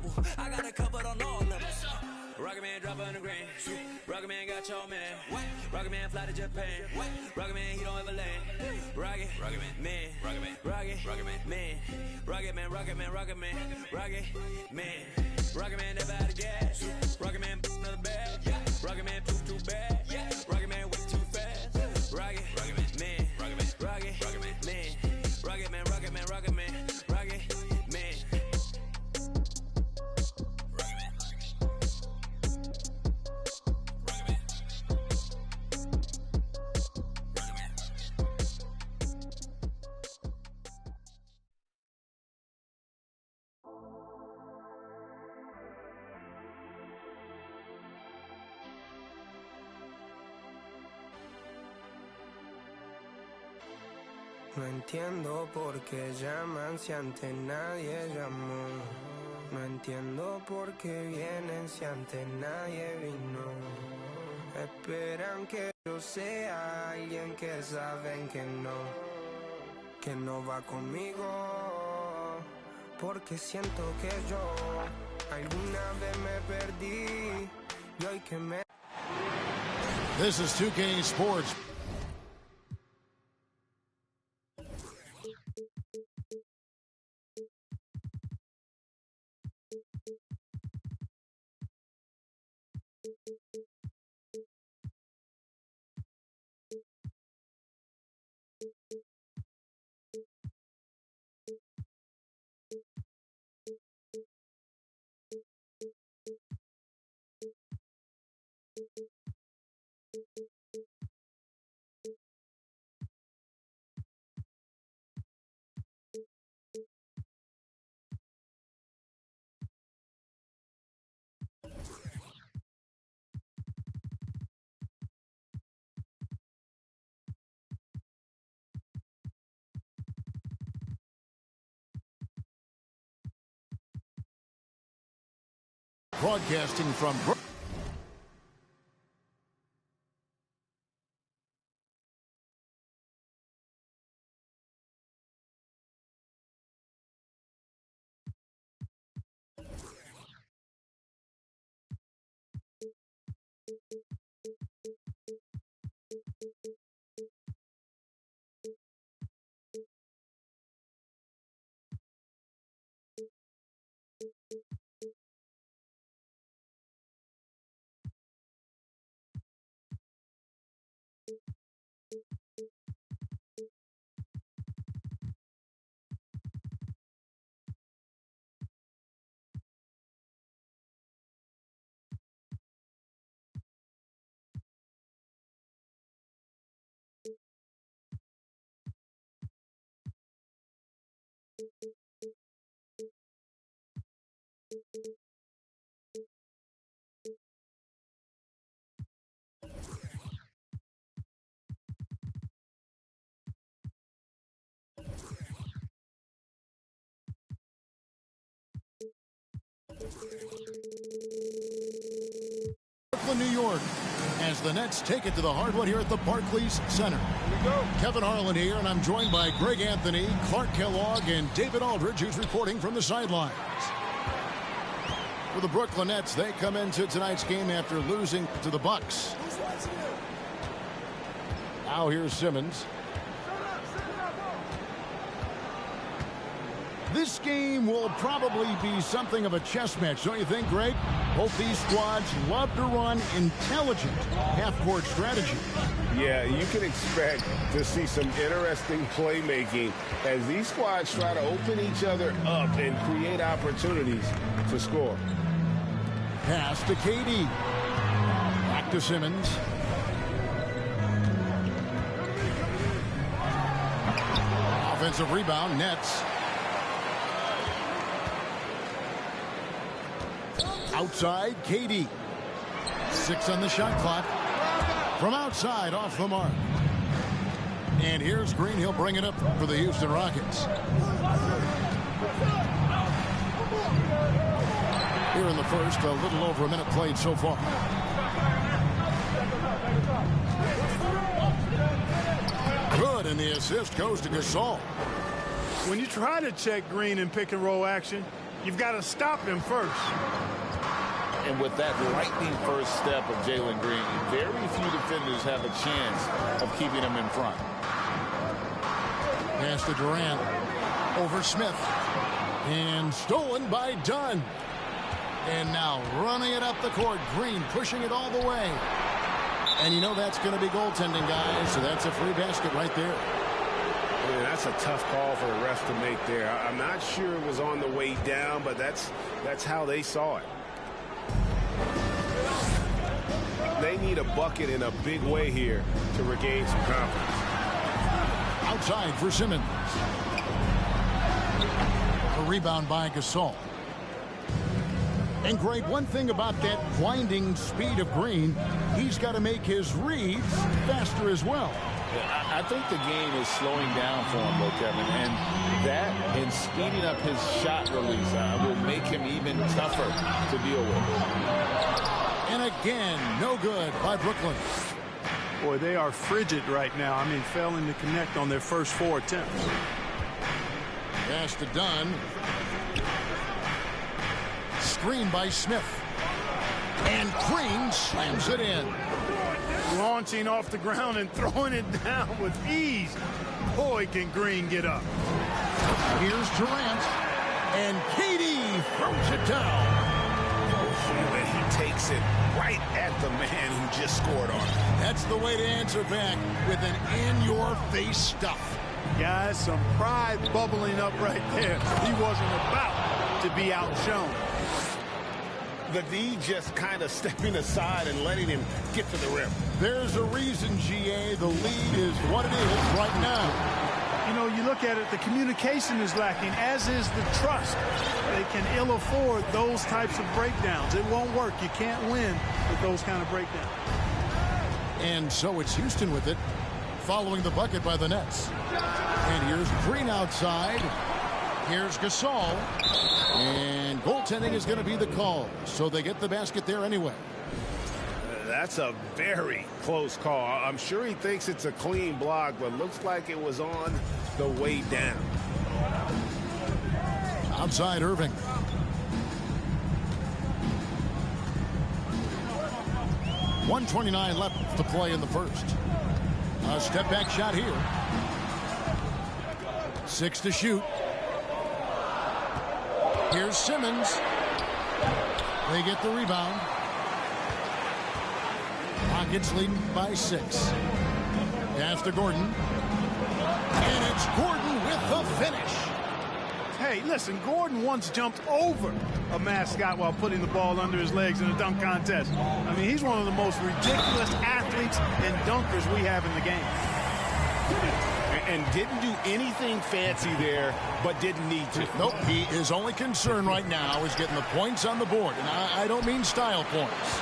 trouble. I got it covered on all levels. Rocket Man drop on the green. Rocket Man got your man. Rocket Man fly to Japan. Rocket Man, he don't ever land. Rocket Man, Rocket Man, Rocket Man, Rocket Man, Rocket Man, Rocket Man, Rocket Man. Rocket Man never out of gas. Rocket Man another bag. Rocket Man too bad. Rocket Man way too fast. Rocket Man, Rocket Man, Rocket Man, Rocket Man, Rocket Man, Rocket Man, Rocket Man. No entiendo por qué llaman si antes nadie llamó. No entiendo por qué vienen si antes nadie vino. Esperan que yo sea alguien que saben que no va conmigo. Porque siento que yo alguna vez me perdí y hoy que me... This is 2K Sports. Broadcasting from... Brooklyn, New York, as the Nets take it to the hardwood here at the Barclays Center. Here we go. Kevin Harlan here, and I'm joined by Greg Anthony, Clark Kellogg, and David Aldridge, who's reporting from the sidelines. For the Brooklyn Nets, they come into tonight's game after losing to the Bucks. Now here's Simmons. This game will probably be something of a chess match, don't you think, Greg? Both these squads love to run intelligent half-court strategy. Yeah, you can expect to see some interesting playmaking as these squads try to open each other up and create opportunities to score. Pass to KD. Back to Simmons. Offensive rebound, Nets. Outside, KD. 6 on the shot clock. From outside, off the mark. And here's Green. He'll bring it up for the Houston Rockets. Here in the first, a little over a minute played so far. Good, and the assist goes to Gasol. When you try to check Green in pick and roll action, You've got to stop him first. And with that lightning first step of Jalen Green, very few defenders have a chance of keeping him in front. Pass to Durant. Over Smith. And stolen by Dunn. And now running it up the court. Green pushing it all the way. And you know that's going to be goaltending, guys. So that's a free basket right there. Yeah, that's a tough call for the refs to make there. I'm not sure it was on the way down, but that's how they saw it. They need a bucket in a big way here to regain some confidence. Outside for Simmons. A rebound by Gasol. And Greg, one thing about that blinding speed of Green, he's got to make his reads faster as well. I think the game is slowing down for him, though, Kevin, and that and speeding up his shot release will make him even tougher to deal with. And again, no good by Brooklyn. Boy, they are frigid right now. I mean, failing to connect on their first 4 attempts. Pass to Dunn. Screen by Smith. And Green slams it in. Launching off the ground and throwing it down with ease. Boy, can Green get up. Here's Durant. And KD throws it down. And he takes it right at the man who just scored on him. That's the way to answer back with an in-your-face stuff. Guys, some pride bubbling up right there. He wasn't about to be outshone. The D just kind of stepping aside and letting him get to the rim. There's a reason, GA, the lead is what it is right now. You know, you look at it, the communication is lacking, as is the trust. They can ill afford those types of breakdowns. It won't work. You can't win with those kind of breakdowns. And so it's Houston with it, following the bucket by the Nets. And here's Green outside. Here's Gasol. And goaltending is going to be the call. So they get the basket there anyway. That's a very close call. I'm sure he thinks it's a clean block, but looks like it was on the way down. Outside Irving. .129 left to play in the first. A step back shot here. 6 to shoot. Here's Simmons. They get the rebound. Rockets leading by 6. Pass to Gordon. And it's Gordon with the finish. Hey, listen, Gordon once jumped over a mascot while putting the ball under his legs in a dunk contest. I mean, he's one of the most ridiculous athletes and dunkers we have in the game. And didn't do anything fancy there, but didn't need to. Nope, his only concern right now is getting the points on the board. And I don't mean style points.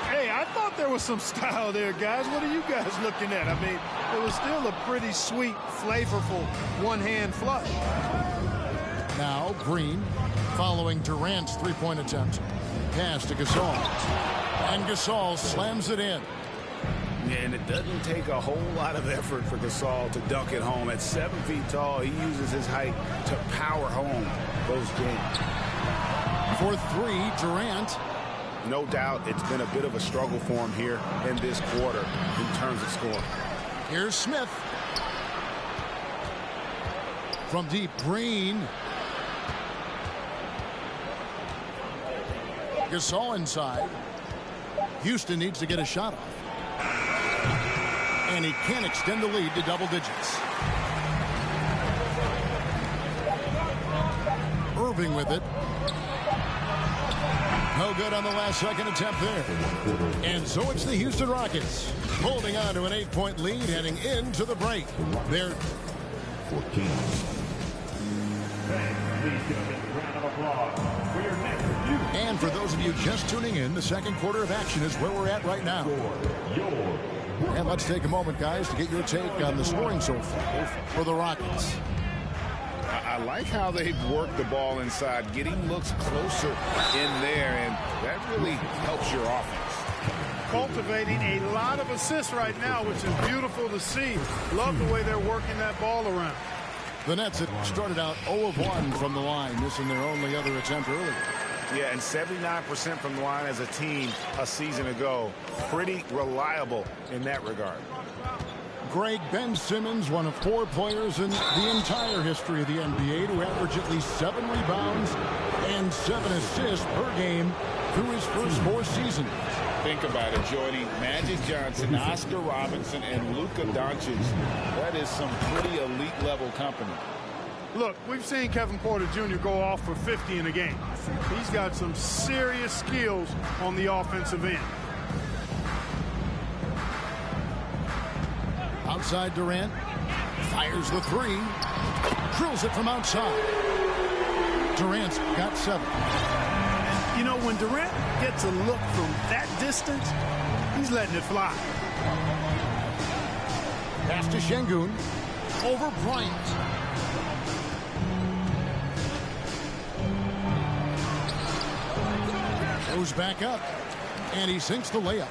Hey, I thought there was some style there, guys. What are you guys looking at? I mean, it was still a pretty sweet, flavorful one-hand flush. Now Green following Durant's three-point attempt. Pass to Gasol. And Gasol slams it in. And it doesn't take a whole lot of effort for Gasol to dunk it home. At 7 feet tall, he uses his height to power home those games. For 3, Durant. No doubt it's been a bit of a struggle for him here in this quarter in terms of scoring. Here's Smith. From deep, Green. Gasol inside. Houston needs to get a shot off. And he can't extend the lead to double digits. Irving with it. No good on the last second attempt there. And so it's the Houston Rockets holding on to an 8-point lead heading into the break. They're 14. And for those of you just tuning in, the second quarter of action is where we're at right now. And let's take a moment, guys, to get your take on the scoring so far for the Rockets. I like how they've worked the ball inside, getting looks closer in there, and that really helps your offense. Cultivating a lot of assists right now, which is beautiful to see. Love the way they're working that ball around. The Nets had started out 0 of 1 from the line, missing their only other attempt earlier. Yeah, and 79% from the line as a team a season ago. Pretty reliable in that regard. Greg, Ben Simmons, one of 4 players in the entire history of the NBA to average at least 7 rebounds and 7 assists per game through his first 4 seasons. Think about it, Jordy. Magic Johnson, Oscar Robinson, and Luka Doncic. That is some pretty elite-level company. Look, we've seen Kevin Porter Jr. go off for 50 in a game. He's got some serious skills on the offensive end. Outside Durant. Fires the 3. Drills it from outside. Durant's got 7. You know, when Durant gets a look from that distance, he's letting it fly. Pass to Şengün. Over Bryant. Goes back up. And he sinks the layup.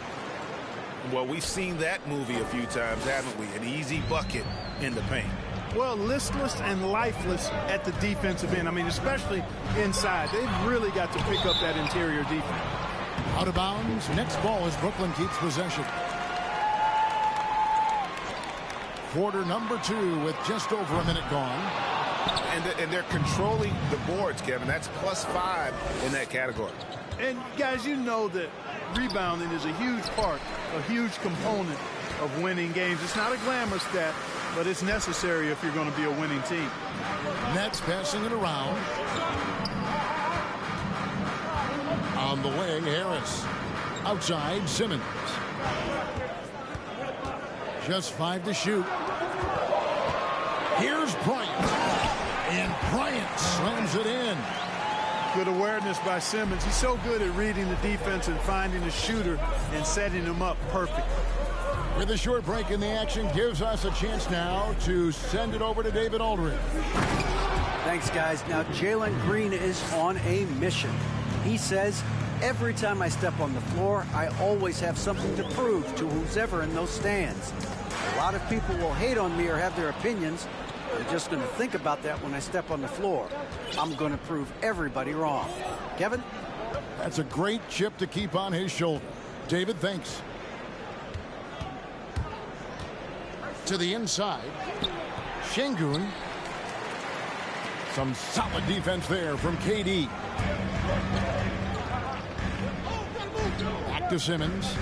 Well, we've seen that movie a few times, haven't we? An easy bucket in the paint. Well, listless and lifeless at the defensive end. I mean, especially inside. They've really got to pick up that interior defense. Out of bounds. Next ball as Brooklyn keeps possession. Quarter number 2 with just over a minute gone. And they're controlling the boards, Kevin. That's +5 in that category. And, guys, you know that rebounding is a huge part, a huge component of winning games. It's not a glamour stat, but it's necessary if you're going to be a winning team. Nets passing it around. On the wing, Harris. Outside, Simmons. Just 5 to shoot. Here's Bryant. And Bryant slams it in. Good awareness by Simmons. He's so good at reading the defense and finding the shooter and setting him up perfect. With a short break in the action, gives us a chance now to send it over to David Aldridge. Thanks, guys. Now, Jalen Green is on a mission. He says, every time I step on the floor, I always have something to prove to who's ever in those stands. A lot of people will hate on me or have their opinions. I'm just going to think about that when I step on the floor. I'm going to prove everybody wrong. Kevin? That's a great chip to keep on his shoulder. David, thanks. To the inside. Şengün. Some solid defense there from KD. Back to Simmons.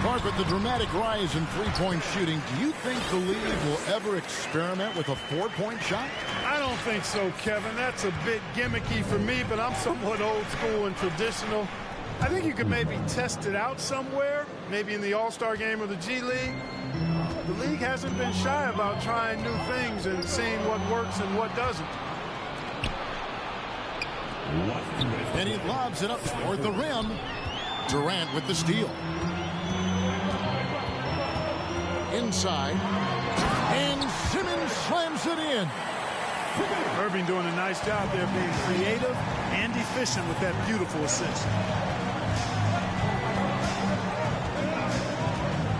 Clark, with the dramatic rise in three-point shooting, do you think the league will ever experiment with a four-point shot? I don't think so, Kevin. That's a bit gimmicky for me, but I'm somewhat old school and traditional. I think you could maybe test it out somewhere, maybe in the All-Star game or the G League. The league hasn't been shy about trying new things and seeing what works and what doesn't. And he lobs it up toward the rim. Durant with the steal. Inside. And Simmons slams it in. Irving doing a nice job there, being creative and efficient with that beautiful assist.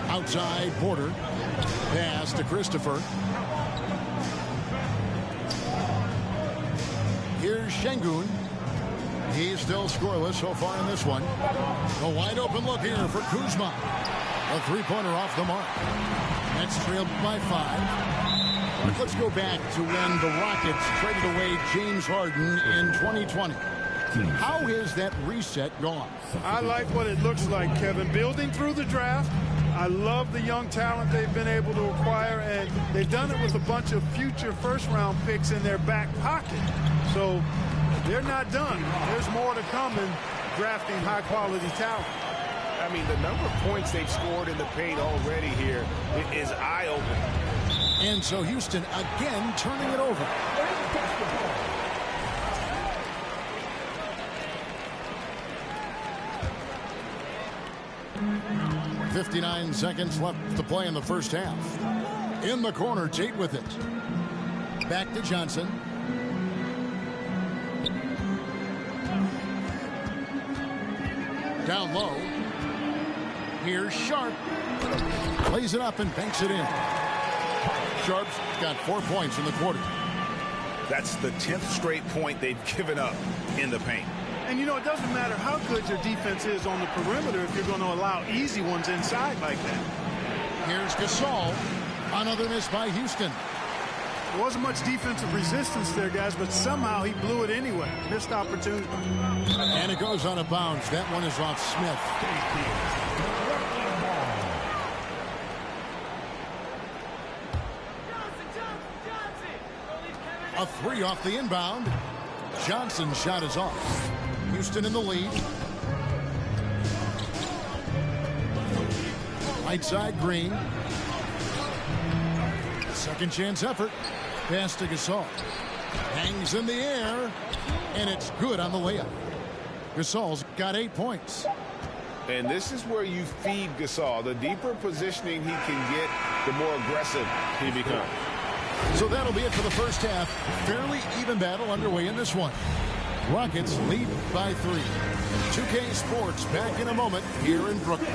Outside, Porter. Pass to Christopher. Here's Şengün. He's still scoreless so far in this one. A wide open look here for Kuzma. A three-pointer off the mark. That's trailed by 5. But let's go back to when the Rockets traded away James Harden in 2020. How has that reset gone? I like what it looks like, Kevin. Building through the draft. I love the young talent they've been able to acquire, and they've done it with a bunch of future first-round picks in their back pocket. So they're not done. There's more to come in drafting high-quality talent. I mean, the number of points they've scored in the paint already here is eye-opening. And so Houston again turning it over. .59 seconds left to play in the first half. In the corner, Tate with it. Back to Johnson. Down low. Here's Sharp. Plays it up and banks it in. Sharps got 4 points in the quarter. That's the 10th straight point they've given up in the paint. And, you know, it doesn't matter how good your defense is on the perimeter if you're going to allow easy ones inside like that. Here's Gasol. Another miss by Houston. There wasn't much defensive resistance there, guys, but somehow he blew it anyway. Missed opportunity. And it goes out of bounds. That one is off Smith. A three off the inbound. Johnson's shot is off. Houston in the lead. Right side, Green. Second chance effort. Pass to Gasol. Hangs in the air. And it's good on the layup. Gasol's got 8 points. And this is where you feed Gasol. The deeper positioning he can get, the more aggressive he becomes. So that'll be it for the first half. Fairly even battle underway in this one. Rockets lead by 3. 2K Sports back in a moment here in Brooklyn.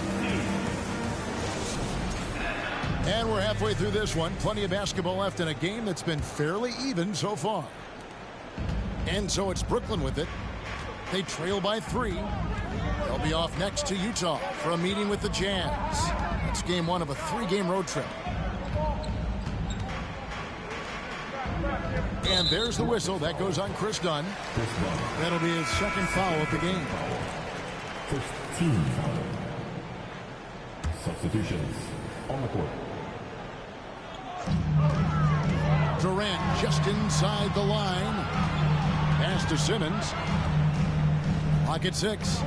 And we're halfway through this one. Plenty of basketball left in a game that's been fairly even so far. And so it's Brooklyn with it. They trail by 3. They'll be off next to Utah for a meeting with the Jazz. It's game 1 of a 3-game road trip. And there's the whistle. That goes on Chris Dunn. That'll be his second foul of the game. First team foul. Substitutions on the court. Durant just inside the line. Pass to Simmons. Clock at 6.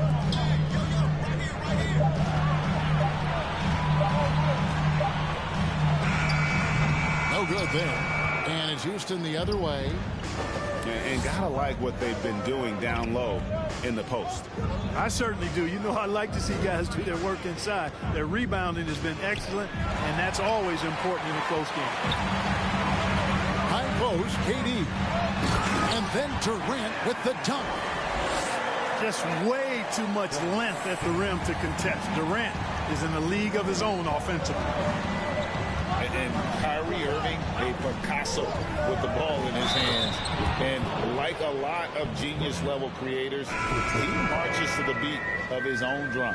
No good there. And it's Houston the other way. And gotta like what they've been doing down low in the post. I certainly do. You know, I like to see guys do their work inside. Their rebounding has been excellent, and that's always important in a close game. High post, KD. And then Durant with the dunk. Just way too much length at the rim to contest. Durant is in a league of his own offensively. And Kyrie Irving, a Picasso with the ball in his hands. And like a lot of genius-level creators, he marches to the beat of his own drum.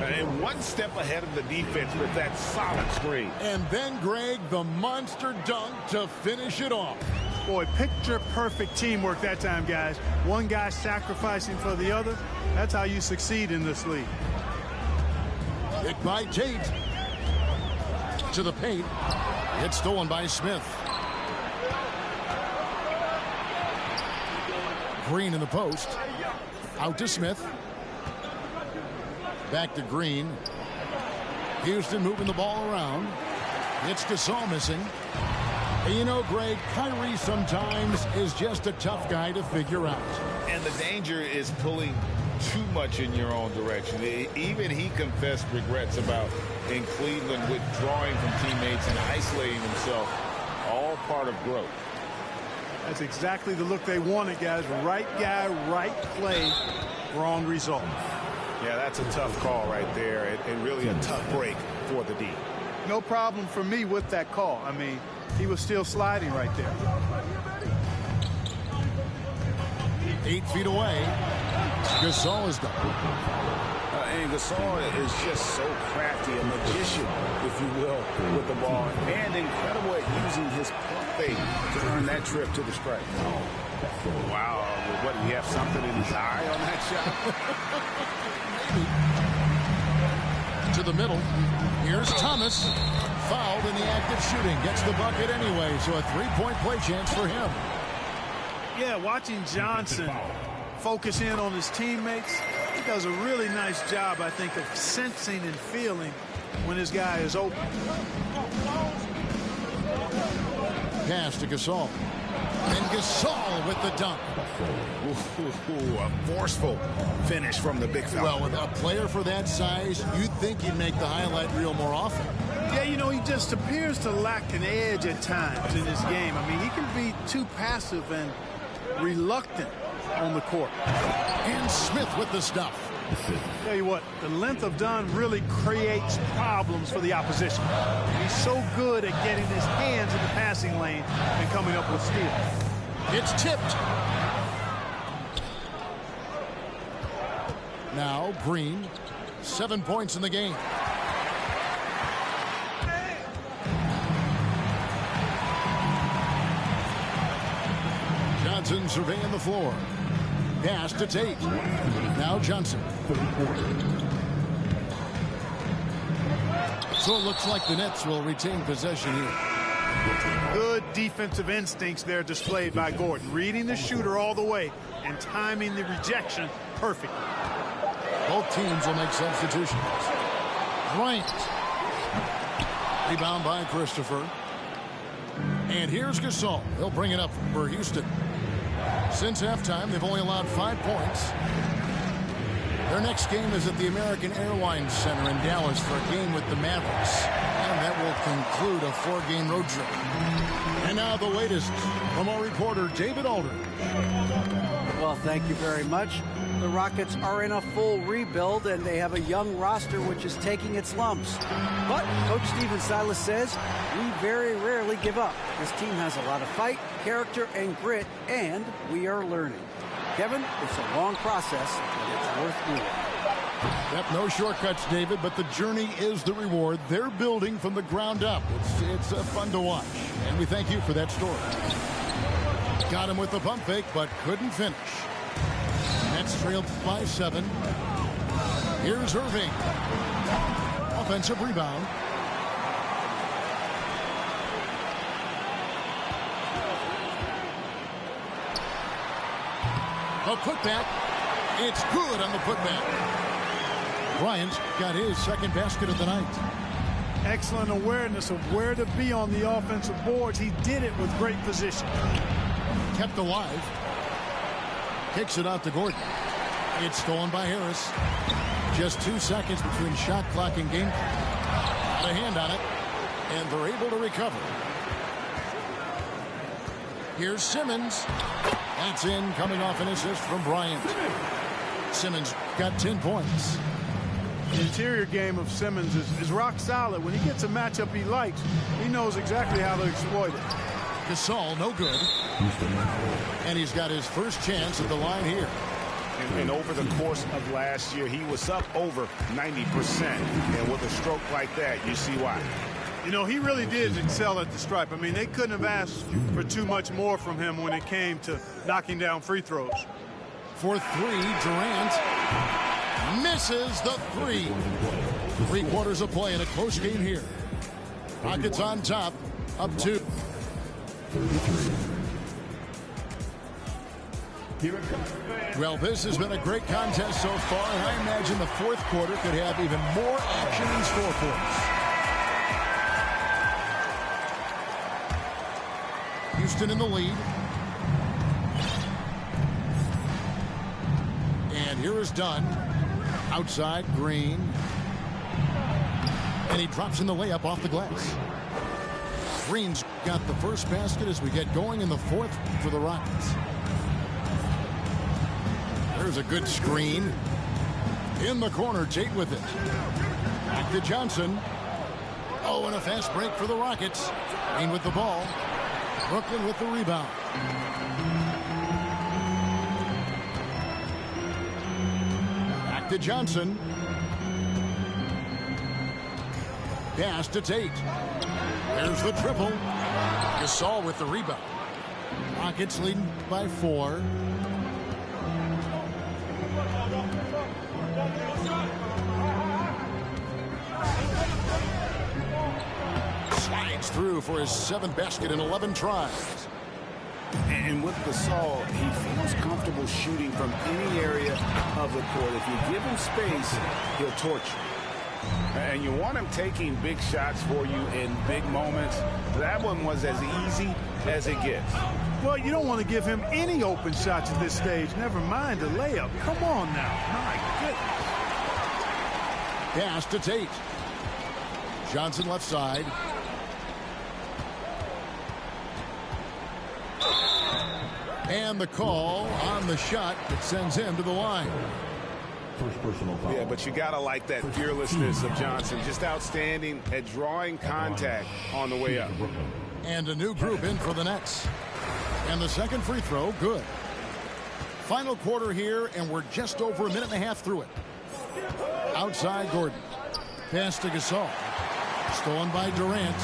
And one step ahead of the defense with that solid screen. And then, Greg, the monster dunk to finish it off. Boy, picture-perfect teamwork that time, guys. One guy sacrificing for the other. That's how you succeed in this league. Hit by Tate. To the paint. It's stolen by Smith. Green in the post. Out to Smith. Back to Green. Houston moving the ball around. It's Gasol missing. And you know, Greg, Kyrie sometimes is just a tough guy to figure out. And the danger is pulling too much in your own direction. Even he confessed regrets about in Cleveland withdrawing from teammates and isolating himself. All part of growth. That's exactly the look they wanted, guys. Right guy, right play, wrong result. Yeah, that's a tough call right there, and really a tough break for the D. No problem for me with that call. I mean, he was still sliding right there. 8 feet away. Gasol is done. And Gasol is just so crafty, a magician, if you will, with the ball. And incredible at using his pump fake to earn that trip to the stripe. Wow. What, do you have something in his eye on that shot? To the middle. Here's Thomas. Fouled in the act of shooting. Gets the bucket anyway, so a 3-point play chance for him. Yeah, watching Johnson focus in on his teammates, he does a really nice job, I think, of sensing and feeling when his guy is open. Pass to Gasol. And Gasol with the dunk. Ooh, a forceful finish from the big fella. Well, with a player for that size, you'd think he'd make the highlight reel more often. Yeah, you know, he just appears to lack an edge at times in this game. I mean, he can be too passive and reluctant on the court. And Smith with the stuff. assist. Tell you what, the length of Dunn really creates problems for the opposition. He's so good at getting his hands in the passing lane and coming up with steals. It's tipped. Now Green, 7 points in the game. Johnson surveying the floor. Pass to Tate. Now Johnson. So it looks like the Nets will retain possession here. Good defensive instincts there displayed by Gordon. Reading the shooter all the way and timing the rejection perfectly. Both teams will make substitutions. Bryant. Rebound by Christopher. And here's Gasol. He'll bring it up for Houston. Since halftime, they've only allowed 5 points. Their next game is at the American Airlines Center in Dallas for a game with the Mavericks. And that will conclude a 4-game road trip. And now the latest from our reporter, David Aldridge. Well, thank you very much. The Rockets are in a full rebuild, and they have a young roster which is taking its lumps. But Coach Stephen Silas says, we very rarely give up. This team has a lot of fight, character, and grit, and we are learning. Kevin, it's a long process, but it's worth doing. Yep, no shortcuts, David, but the journey is the reward. They're building from the ground up. It's fun to watch, and we thank you for that story. Got him with the pump fake, but couldn't finish. Nets trailed by 7. Here's Irving. Offensive rebound. A putback. It's good on the putback. Bryant got his second basket of the night. Excellent awareness of where to be on the offensive boards. He did it with great position. Kept alive. Kicks it out to Gordon. It's stolen by Harris. Just 2 seconds between shot clock and game. Got a hand on it. And they're able to recover. Here's Simmons. That's in, coming off an assist from Bryant. Simmons got 10 points. The interior game of Simmons is rock solid. When he gets a matchup he likes, he knows exactly how to exploit it. Gasol, no good. And he's got his first chance at the line here. And over the course of last year, he was up over 90%. And with a stroke like that, you see why. You know, he really did excel at the stripe. I mean, they couldn't have asked for too much more from him when it came to knocking down free throws. For 3, Durant misses the 3. 3 quarters of play in a close game here. Rockets on top, up 2. Well, this has been a great contest so far, and I imagine the fourth quarter could have even more action in store for us. Houston in the lead. And here is Dunn. Outside, Green. And he drops in the layup off the glass. Green's got the first basket as we get going in the fourth for the Rockets. There's a good screen. In the corner, Tate with it. Back to Johnson. Oh, and a fast break for the Rockets. Green with the ball. Brooklyn with the rebound. Back to Johnson. Pass to Tate. There's the triple. Gasol with the rebound. Rockets leading by 4. Slides through for his 7th basket in 11 tries. And with Gasol, he feels comfortable shooting from any area of the court. If you give him space, he'll torch you. And you want him taking big shots for you in big moments. That one was as easy as it gets. Well, you don't want to give him any open shots at this stage. Never mind the layup. Come on now. My goodness. Pass to Tate. Johnson left side. And the call on the shot that sends him to the line. First personal foul. Yeah, but you got to like that fearlessness of Johnson. Just outstanding at drawing contact on the way up. And a new group in for the Nets. And the second free throw, good. Final quarter here, and we're just over a minute and a half through it. Outside Gordon. Pass to Gasol. Stolen by Durant.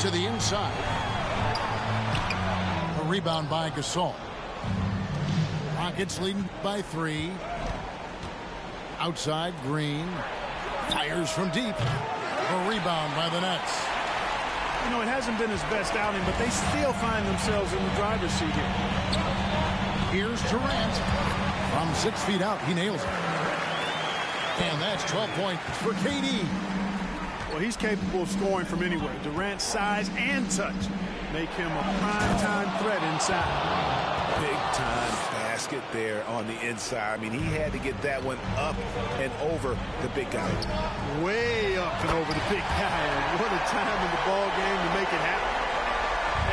To the inside. A rebound by Gasol. Rockets leading by 3. Outside Green. Fires from deep. A rebound by the Nets. You know, it hasn't been his best outing, but they still find themselves in the driver's seat here. Here's Durant. From 6 feet out, he nails it. And that's 12 points for KD. Well, he's capable of scoring from anywhere. Durant's size and touch make him a prime-time threat inside. Big-time basket there on the inside. I mean, he had to get that one up and over the big guy. Way up and over the big guy. What a time in the ball game to make it happen.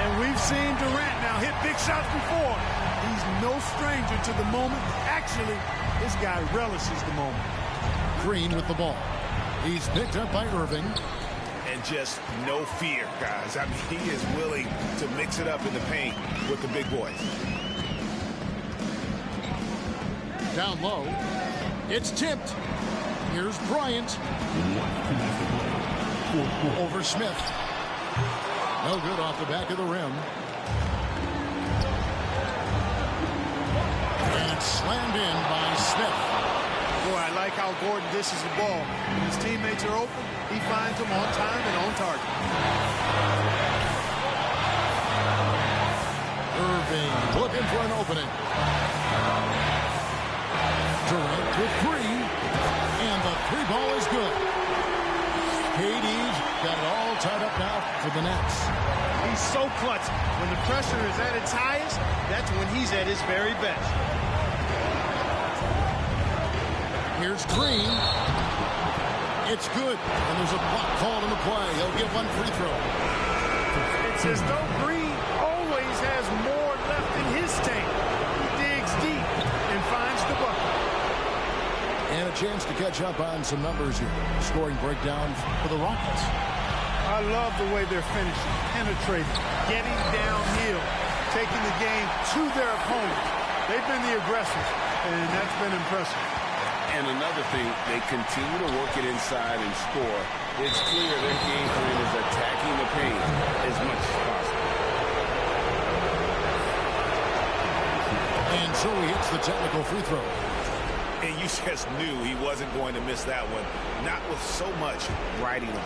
And we've seen Durant now hit big shots before. He's no stranger to the moment. Actually, this guy relishes the moment. Green with the ball. He's picked up by Irving. And just no fear, guys. I mean, he is willing to mix it up in the paint with the big boys. Down low. It's tipped. Here's Bryant. Over Smith. No good off the back of the rim. And it's slammed in by Smith. Boy, I like how Gordon dishes the ball. When his teammates are open, he finds them on time and on target. Irving looking for an opening. Durant with 3. And the 3 ball is good. KD's got it all tied up now for the Nets. He's so clutch. When the pressure is at its highest, that's when he's at his very best. Here's Green. It's good. And there's a block called in the play. He'll get 1 free throw. It's as though Green always has more left in his tank. He digs deep and finds the bucket. And a chance to catch up on some numbers here. Scoring breakdown for the Rockets. I love the way they're finishing, penetrating, getting downhill, taking the game to their opponent. They've been the aggressors, and that's been impressive. And another thing, they continue to work it inside and score. It's clear their game plan is attacking the paint as much as possible. And so he hits the technical free throw. And you just knew he wasn't going to miss that one. Not with so much riding on.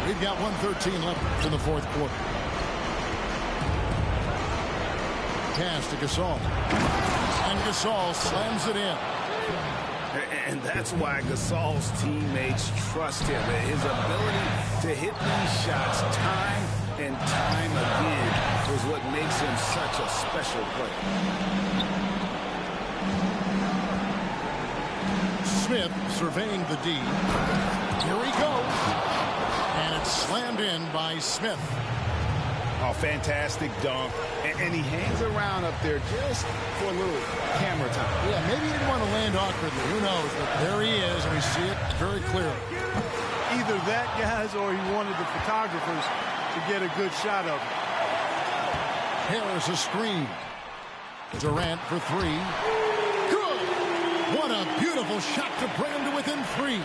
We've got 1:13 left in the fourth quarter. Pass to Gasol. And Gasol slams it in. And that's why Gasol's teammates trust him. His ability to hit these shots time and time again is what makes him such a special player. Smith surveying the D. Here he goes. And it's slammed in by Smith. Oh, fantastic dunk. And he hangs around up there just for a little camera time. Yeah, maybe he didn't want to land awkwardly. Who knows? But there he is, and we see it very clearly. Either that, guys, or he wanted the photographers to get a good shot of it. Harris a screen. Durant for 3. Good! What a beautiful shot to bring him to within 3.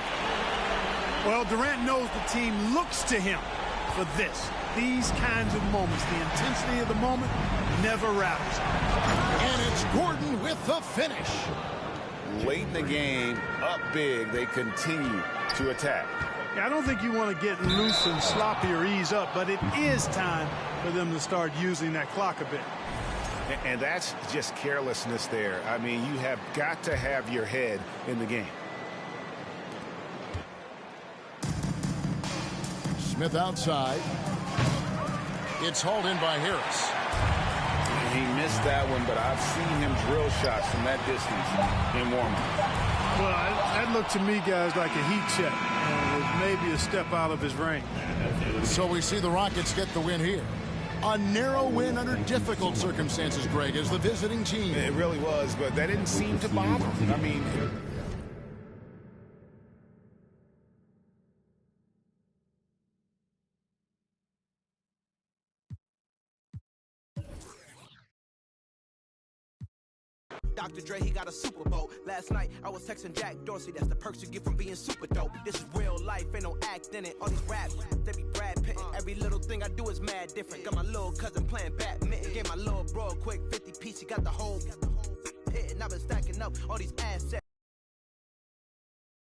Well, Durant knows the team looks to him for this. These kinds of moments, the intensity of the moment never rattles. And it's Gordon with the finish. Late in the game, up big, they continue to attack. Yeah, I don't think you want to get loose and sloppy or ease up, but it is time for them to start using that clock a bit. And that's just carelessness there. I mean, you have got to have your head in the game. Smith outside. It's hauled in by Harris. He missed that one, but I've seen him drill shots from that distance in warm-up. Well, that looked to me, guys, like a heat check. was maybe a step out of his range. So we see the Rockets get the win here. A narrow win under difficult circumstances, Greg, as the visiting team. It really was, but that didn't seem to bother him. I mean... Dr. Dre, he got a Super Bowl. Last night, I was texting Jack Dorsey. That's the perks you get from being super dope. This is real life, ain't no act in it. All these raps, they be Brad Pitt. Every little thing I do is mad different. Got my little cousin playing badminton. Gave my little bro a quick 50 piece. He got the whole hit, and I've been stacking up all these assets.